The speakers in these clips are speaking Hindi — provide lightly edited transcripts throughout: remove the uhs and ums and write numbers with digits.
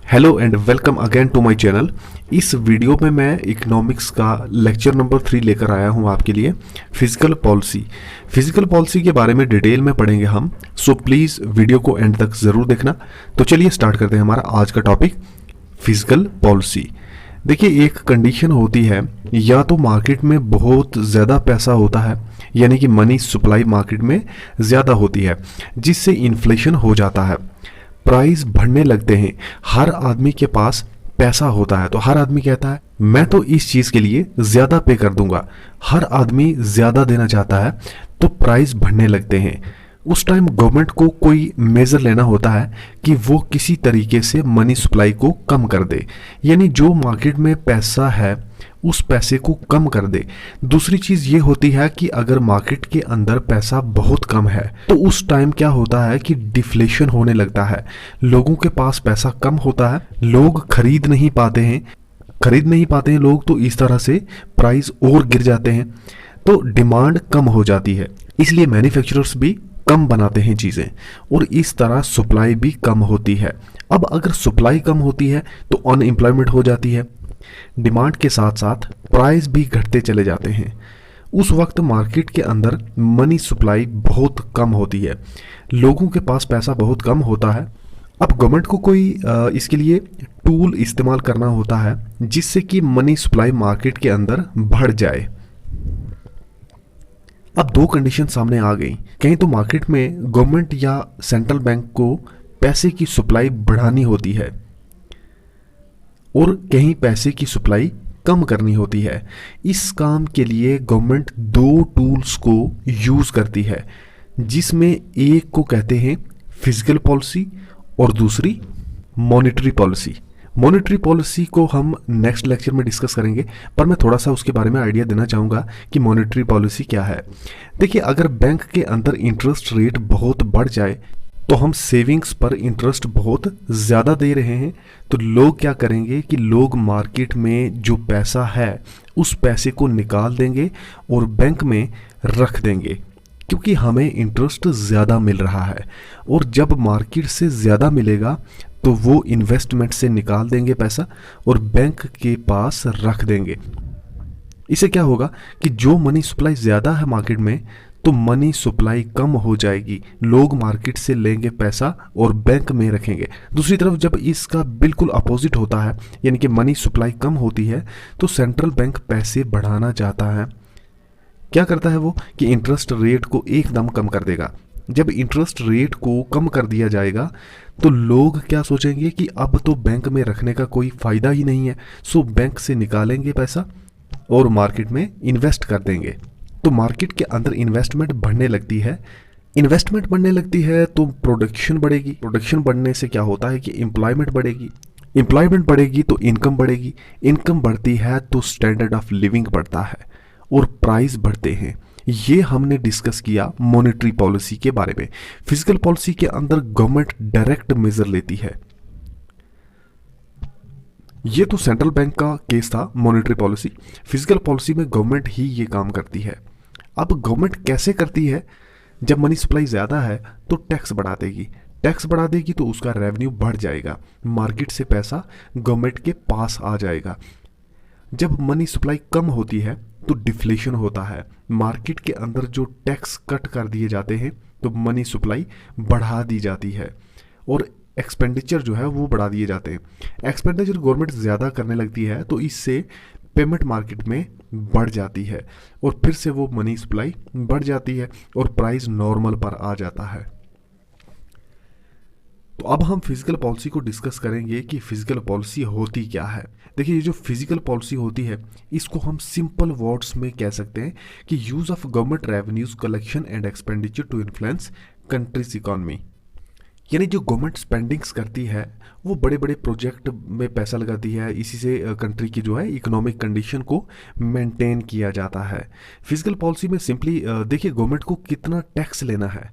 Hello and welcome again to my channel. इस वीडियो में मैं इकोनॉमिक्स का लेक्चर नंबर 3 लेकर आया हूं आपके लिए। फिजिकल पॉलिसी के बारे में डिटेल में पढ़ेंगे हम, सो प्लीज़ वीडियो को एंड तक ज़रूर देखना। तो चलिए स्टार्ट करते हैं हमारा आज का टॉपिक, फिजिकल पॉलिसी। देखिए, एक कंडीशन होती है, या तो मार्केट में बहुत ज़्यादा पैसा होता है, यानी कि मनी सप्लाई मार्केट में ज़्यादा होती है, जिससे इन्फ्लेशन हो जाता है, प्राइस बढ़ने लगते हैं। हर आदमी के पास पैसा होता है तो हर आदमी कहता है मैं तो इस चीज के लिए ज्यादा पे कर दूंगा। हर आदमी ज्यादा देना चाहता है तो प्राइस बढ़ने लगते हैं। उस टाइम गवर्नमेंट को कोई मेजर लेना होता है कि वो किसी तरीके से मनी सप्लाई को कम कर दे, यानी जो मार्केट में पैसा है उस पैसे को कम कर दे। दूसरी चीज ये होती है कि अगर मार्केट के अंदर पैसा बहुत कम है तो उस टाइम क्या होता है कि डिफ्लेशन होने लगता है। लोगों के पास पैसा कम होता है, लोग खरीद नहीं पाते हैं लोग, तो इस तरह से प्राइस और गिर जाते हैं, तो डिमांड कम हो जाती है। इसलिए मैन्युफैक्चरर्स भी कम बनाते हैं चीज़ें और इस तरह सप्लाई भी कम होती है। अब अगर सप्लाई कम होती है तो अनएम्प्लॉयमेंट हो जाती है, डिमांड के साथ साथ प्राइस भी घटते चले जाते हैं। उस वक्त मार्केट के अंदर मनी सप्लाई बहुत कम होती है, लोगों के पास पैसा बहुत कम होता है। अब गवर्नमेंट को कोई इसके लिए टूल इस्तेमाल करना होता है जिससे कि मनी सप्लाई मार्केट के अंदर बढ़ जाए। अब दो कंडीशन सामने आ गई, कहीं तो मार्केट में गवर्नमेंट या सेंट्रल बैंक को पैसे की सप्लाई बढ़ानी होती है और कहीं पैसे की सप्लाई कम करनी होती है। इस काम के लिए गवर्नमेंट दो टूल्स को यूज करती है, जिसमें एक को कहते हैं फिजिकल पॉलिसी और दूसरी मॉनेटरी पॉलिसी। मॉनेटरी पॉलिसी को हम नेक्स्ट लेक्चर में डिस्कस करेंगे, पर मैं थोड़ा सा उसके बारे में आइडिया देना चाहूँगा कि मॉनेटरी पॉलिसी क्या है। देखिए, अगर बैंक के अंदर इंटरेस्ट रेट बहुत बढ़ जाए तो हम सेविंग्स पर इंटरेस्ट बहुत ज़्यादा दे रहे हैं, तो लोग क्या करेंगे कि लोग मार्केट में जो पैसा है उस पैसे को निकाल देंगे और बैंक में रख देंगे, क्योंकि हमें इंटरेस्ट ज़्यादा मिल रहा है। और जब मार्केट से ज़्यादा मिलेगा तो वो इन्वेस्टमेंट से निकाल देंगे पैसा और बैंक के पास रख देंगे। इससे क्या होगा कि जो मनी सप्लाई ज़्यादा है मार्केट में, तो मनी सप्लाई कम हो जाएगी, लोग मार्केट से लेंगे पैसा और बैंक में रखेंगे। दूसरी तरफ जब इसका बिल्कुल अपोजिट होता है, यानी कि मनी सप्लाई कम होती है, तो सेंट्रल बैंक पैसे बढ़ाना चाहता है। क्या करता है वो कि इंटरेस्ट रेट को एकदम कम कर देगा। जब इंटरेस्ट रेट को कम कर दिया जाएगा तो लोग क्या सोचेंगे कि अब तो बैंक में रखने का कोई फ़ायदा ही नहीं है, सो बैंक से निकालेंगे पैसा और मार्केट में इन्वेस्ट कर देंगे। तो मार्केट के अंदर इन्वेस्टमेंट बढ़ने लगती है तो प्रोडक्शन बढ़ने से क्या होता है कि एम्प्लॉयमेंट बढ़ेगी तो इनकम बढ़ती है तो स्टैंडर्ड ऑफ लिविंग बढ़ता है और प्राइस बढ़ते हैं। ये हमने डिस्कस किया मॉनेटरी पॉलिसी के बारे में। फिजिकल पॉलिसी के अंदर गवर्नमेंट डायरेक्ट मेजर लेती है। ये तो सेंट्रल बैंक का केस था मॉनेटरी पॉलिसी। फिजिकल पॉलिसी में गवर्नमेंट ही ये काम करती है। अब गवर्नमेंट कैसे करती है? जब मनी सप्लाई ज़्यादा है तो टैक्स बढ़ा देगी तो उसका रेवेन्यू बढ़ जाएगा, मार्केट से पैसा गवर्नमेंट के पास आ जाएगा। जब मनी सप्लाई कम होती है तो डिफ्लेशन होता है, मार्केट के अंदर जो टैक्स कट कर दिए जाते हैं तो मनी सप्लाई बढ़ा दी जाती है और एक्सपेंडिचर जो है वो बढ़ा दिए जाते हैं। एक्सपेंडिचर गवर्नमेंट ज़्यादा करने लगती है तो इससे पेमेंट मार्केट में बढ़ जाती है और फिर से वो मनी सप्लाई बढ़ जाती है और प्राइस नॉर्मल पर आ जाता है। तो अब हम फिजिकल पॉलिसी को डिस्कस करेंगे कि फिजिकल पॉलिसी होती क्या है। देखिए, ये जो फिजिकल पॉलिसी होती है इसको हम सिंपल वर्ड्स में कह सकते हैं कि use of government revenues collection and expenditure to influence country's economy. यानी जो गवर्नमेंट स्पेंडिंग्स करती है वो बड़े बड़े प्रोजेक्ट में पैसा लगाती है, इसी से कंट्री की जो है इकोनॉमिक कंडीशन को मेंटेन किया जाता है। फिजिकल पॉलिसी में सिंपली देखिए, गवर्नमेंट को कितना टैक्स लेना है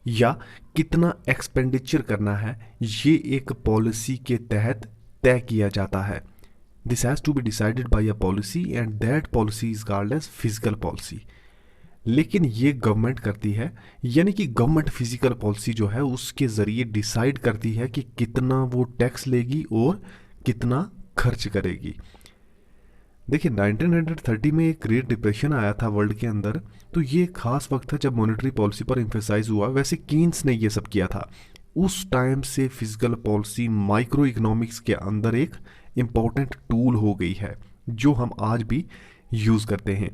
या कितना एक्सपेंडिचर करना है, ये एक पॉलिसी के तहत तय किया जाता है। This has to be decided by a policy and that policy is called as physical policy. लेकिन ये गवर्नमेंट करती है, यानी कि गवर्नमेंट फिजिकल पॉलिसी जो है उसके ज़रिए डिसाइड करती है कि कितना वो टैक्स लेगी और कितना खर्च करेगी। देखिए 1930 में एक ग्रेट डिप्रेशन आया था वर्ल्ड के अंदर, तो ये खास वक्त था जब मॉनेटरी पॉलिसी पर एम्फेसाइज हुआ। वैसे कीन्स ने ये सब किया था। उस टाइम से फिजिकल पॉलिसी माइक्रो इकोनॉमिक्स के अंदर एक इम्पॉर्टेंट टूल हो गई है जो हम आज भी यूज़ करते हैं।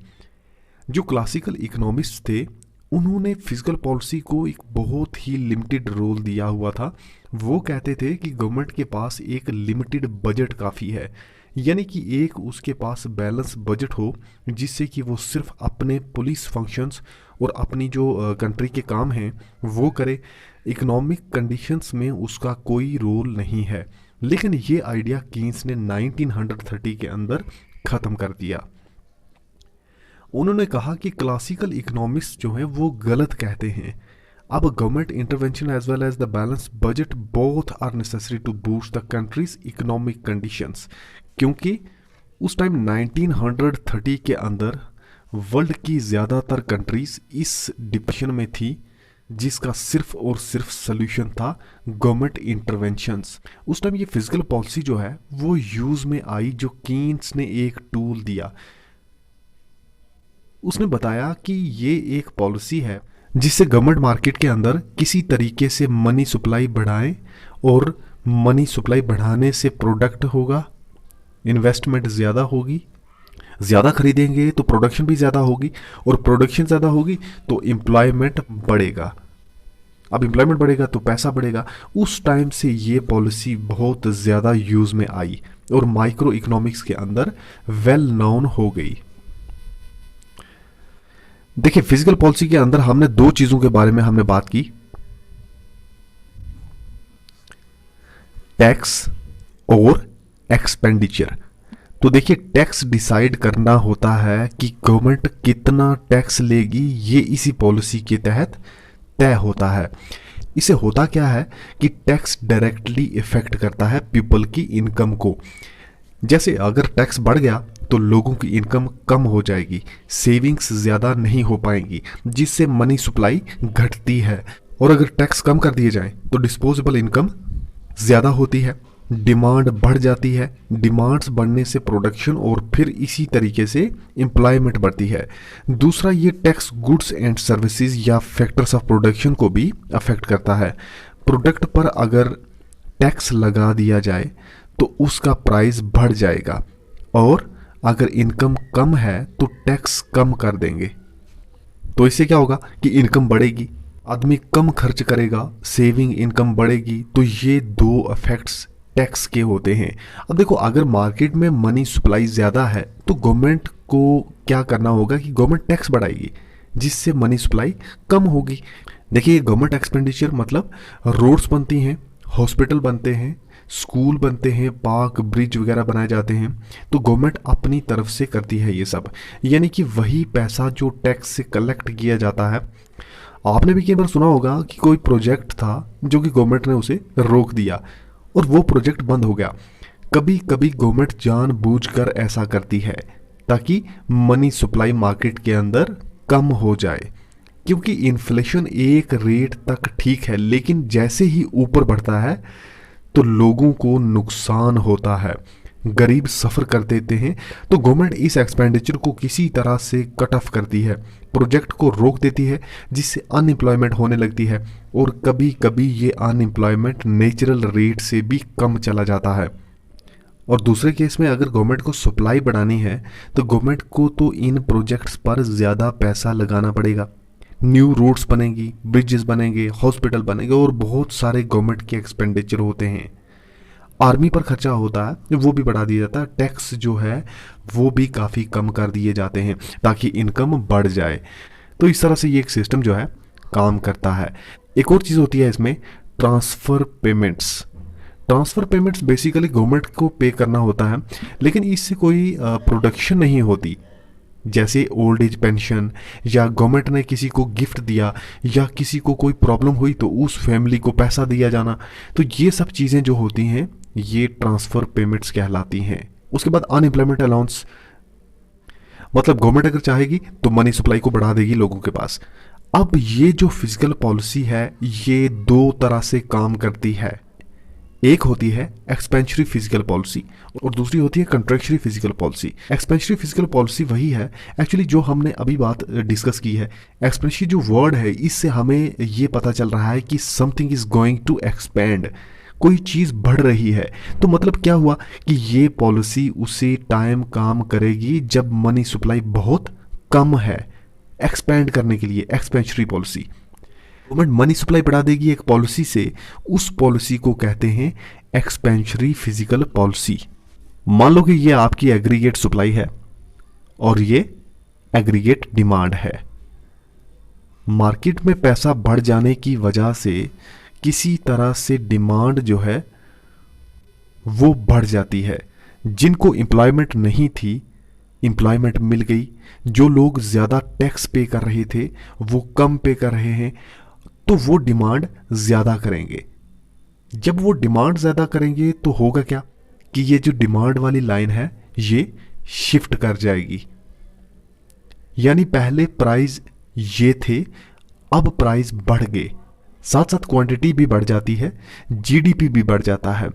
जो क्लासिकल इकोनॉमिस्ट थे उन्होंने फिजिकल पॉलिसी को एक बहुत ही लिमिटेड रोल दिया हुआ था। वो कहते थे कि गवर्नमेंट के पास एक लिमिटेड बजट काफ़ी है, यानी कि एक उसके पास बैलेंस बजट हो जिससे कि वो सिर्फ अपने पुलिस फंक्शंस और अपनी जो कंट्री के काम हैं वो करे। इकोनॉमिक कंडीशंस में उसका कोई रोल नहीं है। लेकिन ये आइडिया कीन्स ने 1930 के अंदर ख़त्म कर दिया। उन्होंने कहा कि क्लासिकल इकोनॉमिक्स जो हैं वो गलत कहते हैं। अब government intervention as well as the balance budget both are necessary to boost the country's economic conditions, क्योंकि उस टाइम 1930 के अंदर वर्ल्ड की ज़्यादातर कंट्रीज इस डिप्रेशन में थी जिसका सिर्फ और सिर्फ सोल्यूशन था गवर्नमेंट इंटरवेंशंस। उस टाइम ये फिजिकल पॉलिसी जो है वो यूज़ में आई, जो कीन्स ने एक टूल दिया। उसने बताया कि ये एक पॉलिसी है जिससे गवर्नमेंट मार्केट के अंदर किसी तरीके से मनी सप्लाई बढ़ाएं, और मनी सप्लाई बढ़ाने से प्रोडक्ट होगा, इन्वेस्टमेंट ज़्यादा होगी, ज़्यादा खरीदेंगे तो प्रोडक्शन भी ज़्यादा होगी, और प्रोडक्शन ज़्यादा होगी तो एम्प्लॉयमेंट बढ़ेगा। अब एम्प्लॉयमेंट बढ़ेगा तो पैसा बढ़ेगा। उस टाइम से ये पॉलिसी बहुत ज़्यादा यूज़ में आई और माइक्रो इकोनॉमिक्स के अंदर वेल नोन हो गई। देखिए फिजिकल पॉलिसी के अंदर हमने दो चीज़ों के बारे में हमने बात की, टैक्स और एक्सपेंडिचर। तो देखिए टैक्स डिसाइड करना होता है कि गवर्नमेंट कितना टैक्स लेगी, ये इसी पॉलिसी के तहत तय होता है। इसे होता क्या है कि टैक्स डायरेक्टली इफेक्ट करता है पीपल की इनकम को। जैसे अगर टैक्स बढ़ गया तो लोगों की इनकम कम हो जाएगी, सेविंग्स ज़्यादा नहीं हो पाएंगी, जिससे मनी सप्लाई घटती है। और अगर टैक्स कम कर दिए जाएं तो डिस्पोजेबल इनकम ज़्यादा होती है, डिमांड बढ़ जाती है, डिमांड्स बढ़ने से प्रोडक्शन और फिर इसी तरीके से एम्प्लॉयमेंट बढ़ती है। दूसरा, ये टैक्स गुड्स एंड सर्विसेज या फैक्टर्स ऑफ प्रोडक्शन को भी अफेक्ट करता है। प्रोडक्ट पर अगर टैक्स लगा दिया जाए तो उसका प्राइस बढ़ जाएगा, और अगर इनकम कम है तो टैक्स कम कर देंगे। तो इससे क्या होगा कि इनकम बढ़ेगी, आदमी कम खर्च करेगा, सेविंग इनकम बढ़ेगी। तो ये दो इफेक्ट्स टैक्स के होते हैं। अब देखो अगर मार्केट में मनी सप्लाई ज़्यादा है तो गवर्नमेंट को क्या करना होगा कि गवर्नमेंट टैक्स बढ़ाएगी, जिससे मनी सप्लाई कम होगी। देखिए गवर्नमेंट एक्सपेंडिचर मतलब रोड्स बनती हैं, हॉस्पिटल बनते हैं, स्कूल बनते हैं, पार्क ब्रिज वगैरह बनाए जाते हैं, तो गवर्नमेंट अपनी तरफ से करती है ये सब। यानी कि वही पैसा जो टैक्स से कलेक्ट किया जाता है। आपने भी कई बार सुना होगा कि कोई प्रोजेक्ट था जो कि गवर्नमेंट ने उसे रोक दिया और वो प्रोजेक्ट बंद हो गया। कभी कभी गवर्नमेंट जानबूझकर ऐसा करती है ताकि मनी सप्लाई मार्केट के अंदर कम हो जाए, क्योंकि इन्फ्लेशन एक रेट तक ठीक है, लेकिन जैसे ही ऊपर बढ़ता है तो लोगों को नुकसान होता है, गरीब सफ़र कर देते हैं। तो गवर्नमेंट इस एक्सपेंडिचर को किसी तरह से कट ऑफ करती है, प्रोजेक्ट को रोक देती है, जिससे अनएम्प्लॉयमेंट होने लगती है, और कभी कभी ये अनएम्प्लॉयमेंट नेचुरल रेट से भी कम चला जाता है। और दूसरे केस में अगर गवर्नमेंट को सप्लाई बढ़ानी है तो गवर्नमेंट को तो इन प्रोजेक्ट्स पर ज़्यादा पैसा लगाना पड़ेगा। न्यू रोड्स बनेंगी, ब्रिजेस बनेंगे, हॉस्पिटल बनेंगे, और बहुत सारे गवर्नमेंट के एक्सपेंडिचर होते हैं। आर्मी पर खर्चा होता है वो भी बढ़ा दिया जाता है, टैक्स जो है वो भी काफ़ी कम कर दिए जाते हैं ताकि इनकम बढ़ जाए। तो इस तरह से ये एक सिस्टम जो है काम करता है। एक और चीज़ होती है इसमें, transfer payments. Transfer payments basically government को पे करना होता है, लेकिन इससे कोई प्रोडक्शन नहीं होती। जैसे ओल्ड एज पेंशन, या गवर्नमेंट ने किसी को गिफ्ट दिया, या किसी को कोई प्रॉब्लम हुई तो उस फैमिली को पैसा दिया जाना, तो ये सब चीज़ें जो होती हैं ये ट्रांसफ़र पेमेंट्स कहलाती हैं। उसके बाद अनएम्प्लॉयमेंट अलाउंस। मतलब गवर्नमेंट अगर चाहेगी तो मनी सप्लाई को बढ़ा देगी लोगों के पास। अब ये जो फिजिकल पॉलिसी है ये दो तरह से काम करती है। एक होती है एक्सपेंशनरी फिजिकल पॉलिसी और दूसरी होती है contractionary fiscal policy. Expansionary fiscal policy वही है एक्चुअली जो हमने अभी बात डिस्कस की है। एक्सपेंशनरी जो वर्ड है इससे हमें ये पता चल रहा है कि something is going to expand, कोई चीज़ बढ़ रही है। तो मतलब क्या हुआ कि ये पॉलिसी उसी टाइम काम करेगी जब मनी सप्लाई बहुत कम है एक्सपेंड करने के लिए। Expansionary policy, government money supply बढ़ा देगी एक पॉलिसी से, उस पॉलिसी को कहते हैं एक्सपेंशनरी फिजिकल पॉलिसी। मान लो कि ये आपकी एग्रीगेट सप्लाई है और ये एग्रीगेट डिमांड है। मार्केट में पैसा बढ़ जाने की वजह से किसी तरह से डिमांड जो है वो बढ़ जाती है। जिनको एम्प्लॉयमेंट नहीं थी एम्प्लॉयमेंट मिल गई, जो लोग ज़्यादा टैक्स पे कर रहे थे वो कम पे कर रहे हैं, तो वो डिमांड ज़्यादा करेंगे। जब वो डिमांड ज़्यादा करेंगे तो होगा क्या कि ये जो डिमांड वाली लाइन है ये शिफ्ट कर जाएगी। यानी पहले प्राइस ये थे, अब प्राइस बढ़ गए, साथ साथ क्वांटिटी भी बढ़ जाती है, जीडीपी भी बढ़ जाता है।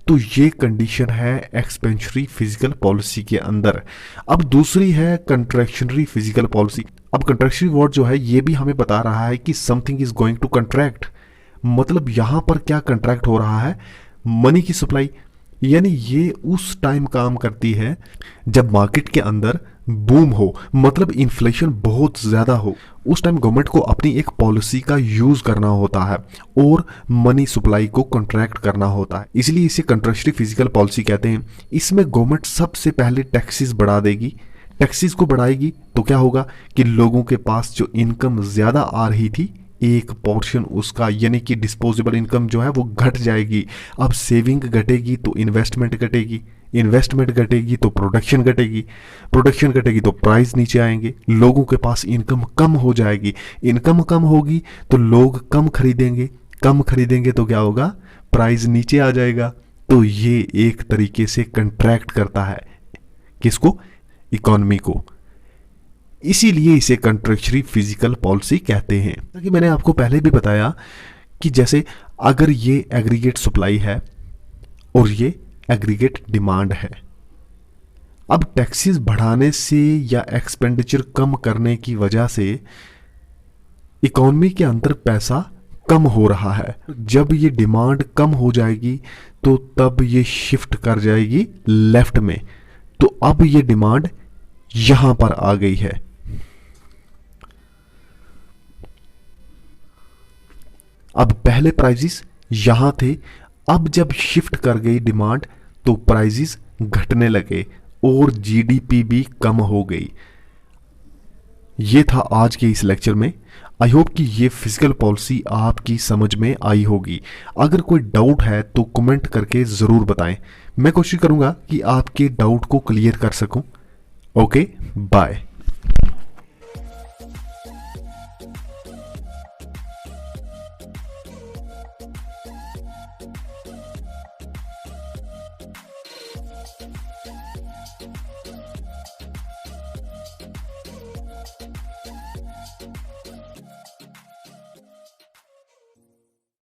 तो ये कंडीशन है एक्सपेंशनरी फिजिकल पॉलिसी के अंदर। अब दूसरी है कंट्रैक्शनरी फिजिकल पॉलिसी। अब कंट्रैक्शनरी वर्ड जो है ये भी हमें बता रहा है कि something is going to contract, मतलब यहां पर क्या कंट्रैक्ट हो रहा है, मनी की सप्लाई। यानी ये उस टाइम काम करती है जब मार्केट के अंदर बूम हो, मतलब इन्फ्लेशन बहुत ज़्यादा हो। उस टाइम गवर्नमेंट को अपनी एक पॉलिसी का यूज़ करना होता है और मनी सप्लाई को कॉन्ट्रैक्ट करना होता है, इसलिए इसे कंट्रैक्शनरी फिजिकल पॉलिसी कहते हैं। इसमें गवर्नमेंट सबसे पहले टैक्सेस बढ़ा देगी। टैक्सेस को बढ़ाएगी तो क्या होगा कि लोगों के पास जो इनकम ज़्यादा आ रही थी एक पोर्शन उसका यानी कि डिस्पोजेबल इनकम जो है वो घट जाएगी। अब सेविंग घटेगी तो इन्वेस्टमेंट घटेगी, इन्वेस्टमेंट घटेगी तो प्रोडक्शन घटेगी, प्रोडक्शन घटेगी तो प्राइस नीचे आएंगे, लोगों के पास इनकम कम हो जाएगी, इनकम कम होगी तो लोग कम खरीदेंगे, कम खरीदेंगे तो क्या होगा, प्राइस नीचे आ जाएगा। तो ये एक तरीके से कंट्रैक्ट करता है किसको, इकोनॉमी को। इसीलिए इसे कंट्रैक्शनरी फिजिकल पॉलिसी कहते हैं। ताकि मैंने आपको पहले भी बताया कि जैसे अगर ये एग्रीगेट सप्लाई है और ये एग्रीगेट डिमांड है, अब टैक्सेस बढ़ाने से या एक्सपेंडिचर कम करने की वजह से इकोनॉमी के अंदर पैसा कम हो रहा है। जब ये डिमांड कम हो जाएगी तो तब ये शिफ्ट कर जाएगी लेफ्ट में, तो अब ये डिमांड यहां पर आ गई है। अब पहले प्राइसेस यहां थे, अब जब शिफ्ट कर गई डिमांड तो प्राइसेस घटने लगे और जीडीपी भी कम हो गई। ये था आज के इस लेक्चर में। आई होप कि ये फिजिकल पॉलिसी आपकी समझ में आई होगी। अगर कोई डाउट है तो कमेंट करके ज़रूर बताएं, मैं कोशिश करूंगा कि आपके डाउट को क्लियर कर सकूं। Okay, bye.